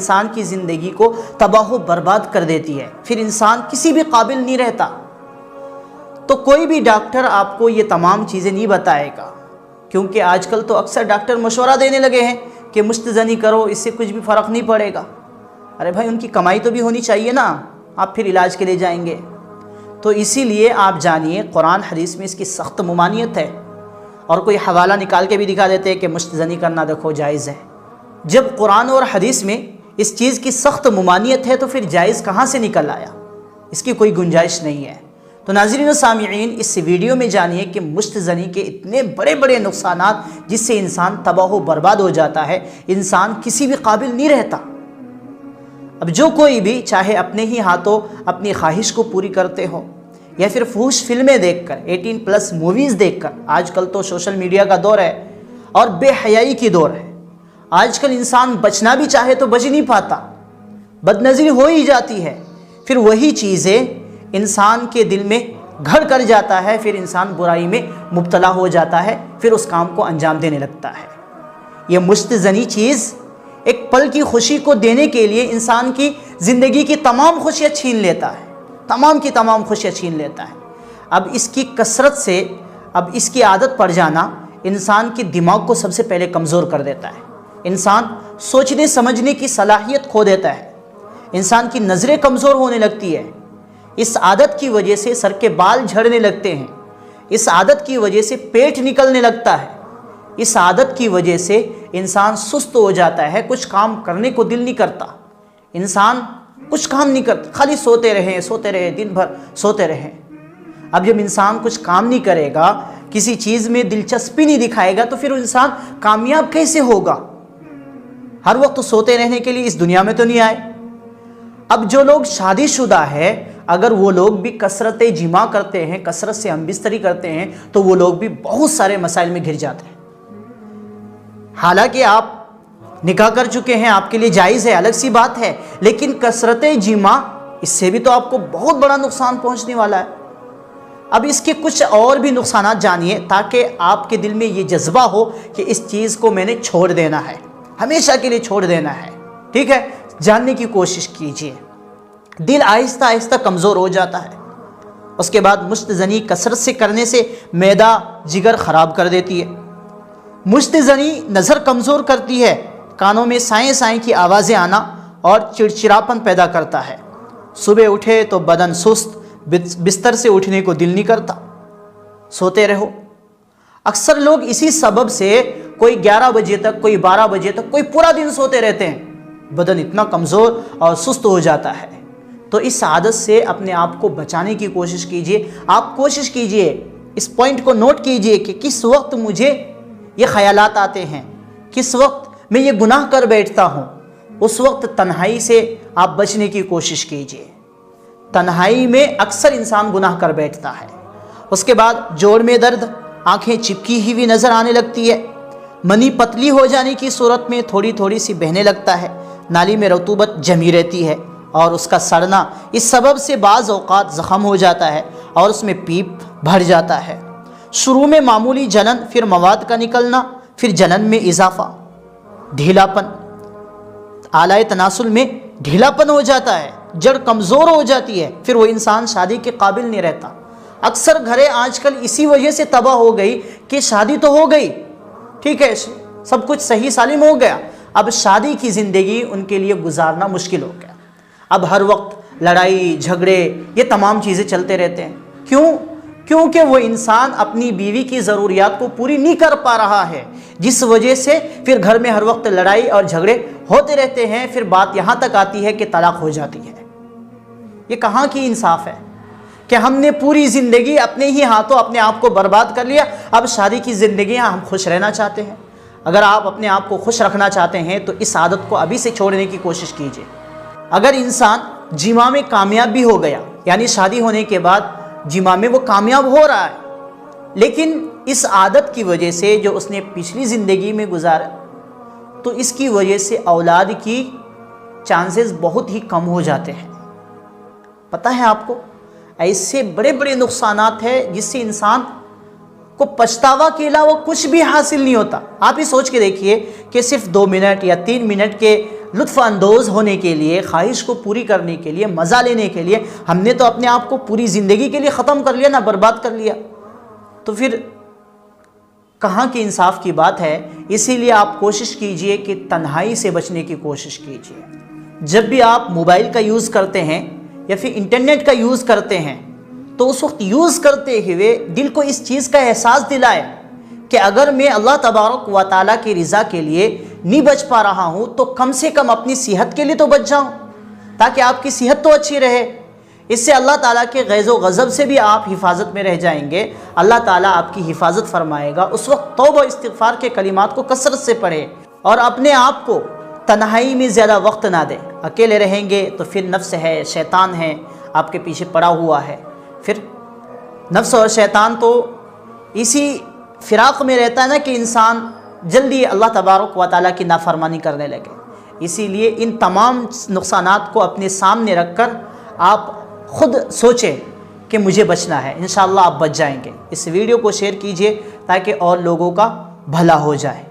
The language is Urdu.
انسان کی زندگی کو تباہ و برباد کر دیتی ہے، پھر انسان کسی بھی قابل نہیں رہتا۔ تو کوئی بھی ڈاکٹر آپ کو یہ تمام چیزیں نہیں بتائے گا، کیونکہ آج کل تو اکثر ڈاکٹر مشورہ دینے لگے ہیں کہ مشت زنی کرو، اس سے کچھ بھی فرق نہیں پڑے گا۔ ارے بھائی، ان کی کمائی تو بھی ہونی چاہیے نا، آپ پھر علاج کے لیے جائیں گے۔ تو اسی لیے آپ جانیے قرآن حدیث میں اس کی سخت ممانعت ہے، اور کوئی حوالہ نکال کے بھی دکھا دیتے ہیں کہ مشت زنی کرنا دیکھو جائز ہے۔ جب قرآن اور حدیث میں اس چیز کی سخت ممانعت ہے تو پھر جائز کہاں سے نکل آیا؟ اس کی کوئی گنجائش نہیں ہے۔ تو ناظرین و سامعین، اس ویڈیو میں جانیے کہ مشت زنی کے اتنے بڑے بڑے نقصانات جس سے انسان تباہ و برباد ہو جاتا ہے، انسان کسی بھی قابل نہیں رہتا۔ اب جو کوئی بھی چاہے اپنے ہی ہاتھوں اپنی خواہش کو پوری کرتے ہو، یا پھر فحش فلمیں دیکھ کر، 18+ موویز دیکھ کر، آج کل تو سوشل میڈیا کا دور ہے اور بے حیائی کی دور ہے۔ آج کل انسان بچنا بھی چاہے تو بچ نہیں پاتا، بد نظری ہو ہی جاتی ہے، پھر وہی چیزیں انسان کے دل میں گھر کر جاتا ہے، پھر انسان برائی میں مبتلا ہو جاتا ہے، پھر اس کام کو انجام دینے لگتا ہے۔ یہ مشت زنی چیز ایک پل کی خوشی کو دینے کے لیے انسان کی زندگی کی تمام خوشیاں چھین لیتا ہے، تمام کی تمام خوشیاں چھین لیتا ہے۔ اب اس کی کثرت سے، اب اس کی عادت پڑ جانا انسان کے دماغ کو سب سے پہلے کمزور کر دیتا ہے، انسان سوچنے سمجھنے کی صلاحیت کھو دیتا ہے، انسان کی نظریں کمزور ہونے لگتی ہے۔ اس عادت کی وجہ سے سر کے بال جھڑنے لگتے ہیں، اس عادت کی وجہ سے پیٹ نکلنے لگتا ہے، اس عادت کی وجہ سے انسان سست ہو جاتا ہے، کچھ کام کرنے کو دل نہیں کرتا، انسان کچھ کام نہیں کرتا، خالی سوتے رہے دن بھر سوتے رہے۔ اب جب انسان کچھ کام نہیں کرے گا، کسی چیز میں دلچسپی نہیں دکھائے گا، تو پھر انسان کامیاب کیسے ہوگا؟ ہر وقت سوتے رہنے کے لیے اس دنیا میں تو نہیں آئے۔ اب جو لوگ شادی شدہ ہے، اگر وہ لوگ بھی کثرت جماع کرتے ہیں، کثرت سے ہم بستری کرتے ہیں، تو وہ لوگ بھی بہت سارے مسائل میں گھر جاتے ہیں۔ حالانکہ آپ نکاح کر چکے ہیں، آپ کے لیے جائز ہے، الگ سی بات ہے، لیکن کثرت جماع، اس سے بھی تو آپ کو بہت بڑا نقصان پہنچنے والا ہے۔ اب اس کے کچھ اور بھی نقصانات جانیے، تاکہ آپ کے دل میں یہ جذبہ ہو کہ اس چیز کو میں نے چھوڑ دینا ہے، ہمیشہ کے لیے چھوڑ دینا ہے۔ ٹھیک ہے، جاننے کی کوشش کیجیے۔ دل آہستہ آہستہ کمزور ہو جاتا ہے۔ اس کے بعد مشت زنی کثرت سے کرنے سے معدہ جگر خراب کر دیتی ہے۔ مشت زنی نظر کمزور کرتی ہے، کانوں میں سائیں سائیں کی آوازیں آنا اور چڑچڑاپن پیدا کرتا ہے۔ صبح اٹھے تو بدن سست، بستر سے اٹھنے کو دل نہیں کرتا، سوتے رہو۔ اکثر لوگ اسی سبب سے کوئی 11 بجے تک، کوئی 12 بجے تک، کوئی پورا دن سوتے رہتے ہیں، بدن اتنا کمزور اور سست ہو جاتا ہے۔ تو اس عادت سے اپنے آپ کو بچانے کی کوشش کیجئے۔ آپ کوشش کیجئے، اس پوائنٹ کو نوٹ کیجئے کہ کس وقت مجھے یہ خیالات آتے ہیں، کس وقت میں یہ گناہ کر بیٹھتا ہوں۔ اس وقت تنہائی سے آپ بچنے کی کوشش کیجئے۔ تنہائی میں اکثر انسان گناہ کر بیٹھتا ہے۔ اس کے بعد جوڑ میں درد، آنکھیں چپکی ہوئی نظر آنے لگتی ہے، منی پتلی ہو جانے کی صورت میں تھوڑی تھوڑی سی بہنے لگتا ہے، نالی میں رطوبت جمی رہتی ہے اور اس کا سڑنا اس سبب سے بعض اوقات زخم ہو جاتا ہے اور اس میں پیپ بھر جاتا ہے۔ شروع میں معمولی جلن، پھر مواد کا نکلنا، پھر جلن میں اضافہ، ڈھیلاپن، اعلی تناسل میں ڈھیلاپن ہو جاتا ہے، جڑ کمزور ہو جاتی ہے، پھر وہ انسان شادی کے قابل نہیں رہتا۔ اکثر گھریں آج کل اسی وجہ سے تباہ ہو گئی کہ شادی تو ہو گئی، ٹھیک ہے، سب کچھ صحیح سالم ہو گیا، اب شادی کی زندگی ان کے لیے گزارنا مشکل ہو گیا۔ اب ہر وقت لڑائی جھگڑے، یہ تمام چیزیں چلتے رہتے ہیں۔ کیونکہ وہ انسان اپنی بیوی کی ضروریات کو پوری نہیں کر پا رہا ہے، جس وجہ سے پھر گھر میں ہر وقت لڑائی اور جھگڑے ہوتے رہتے ہیں، پھر بات یہاں تک آتی ہے کہ طلاق ہو جاتی ہے۔ یہ کہاں کی انصاف ہے کہ ہم نے پوری زندگی اپنے ہی ہاتھوں اپنے آپ کو برباد کر لیا، اب شادی کی زندگی ہم خوش رہنا چاہتے ہیں۔ اگر آپ اپنے آپ کو خوش رکھنا چاہتے ہیں تو اس عادت کو ابھی سے چھوڑنے کی کوشش کیجیے۔ اگر انسان جماع میں کامیاب بھی ہو گیا، یعنی شادی ہونے کے بعد جماع میں وہ کامیاب ہو رہا ہے، لیکن اس عادت کی وجہ سے جو اس نے پچھلی زندگی میں گزارا، تو اس کی وجہ سے اولاد کی چانسز بہت ہی کم ہو جاتے ہیں۔ پتہ ہے آپ کو، ایسے بڑے بڑے نقصانات ہیں جس سے انسان کو پچھتاوا کے علاوہ کچھ بھی حاصل نہیں ہوتا۔ آپ ہی سوچ کے دیکھیے کہ صرف 2 منٹ یا 3 منٹ کے لطف اندوز ہونے کے لیے، خواہش کو پوری کرنے کے لیے، مزہ لینے کے لیے ہم نے تو اپنے آپ کو پوری زندگی کے لیے ختم کر لیا نا، برباد کر لیا، تو پھر کہاں کی انصاف کی بات ہے؟ اسی لیے آپ کوشش کیجئے کہ تنہائی سے بچنے کی کوشش کیجئے۔ جب بھی آپ موبائل کا یوز کرتے ہیں یا پھر انٹرنیٹ کا یوز کرتے ہیں تو اس وقت یوز کرتے ہوئے دل کو اس چیز کا احساس دلائے کہ اگر میں اللہ تبارک و تعالیٰ کی رضا کے لیے نہیں بچ پا رہا ہوں تو کم سے کم اپنی صحت کے لیے تو بچ جاؤں، تاکہ آپ کی صحت تو اچھی رہے۔ اس سے اللہ تعالیٰ کے غیظ و غضب سے بھی آپ حفاظت میں رہ جائیں گے، اللہ تعالیٰ آپ کی حفاظت فرمائے گا۔ اس وقت توبہ و استغفار کے کلمات کو کثرت سے پڑھیں اور اپنے آپ کو تنہائی میں زیادہ وقت نہ دیں۔ اکیلے رہیں گے تو پھر نفس ہے، شیطان ہے، آپ کے پیچھے پڑا ہوا ہے، پھر نفس اور شیطان تو اسی فراق میں رہتا ہے نا کہ انسان جلدی اللہ تبارک و تعالیٰ کی نافرمانی کرنے لگے۔ اسی لیے ان تمام نقصانات کو اپنے سامنے رکھ کر آپ خود سوچیں کہ مجھے بچنا ہے، انشاءاللہ آپ بچ جائیں گے۔ اس ویڈیو کو شیئر کیجئے تاکہ اور لوگوں کا بھلا ہو جائے۔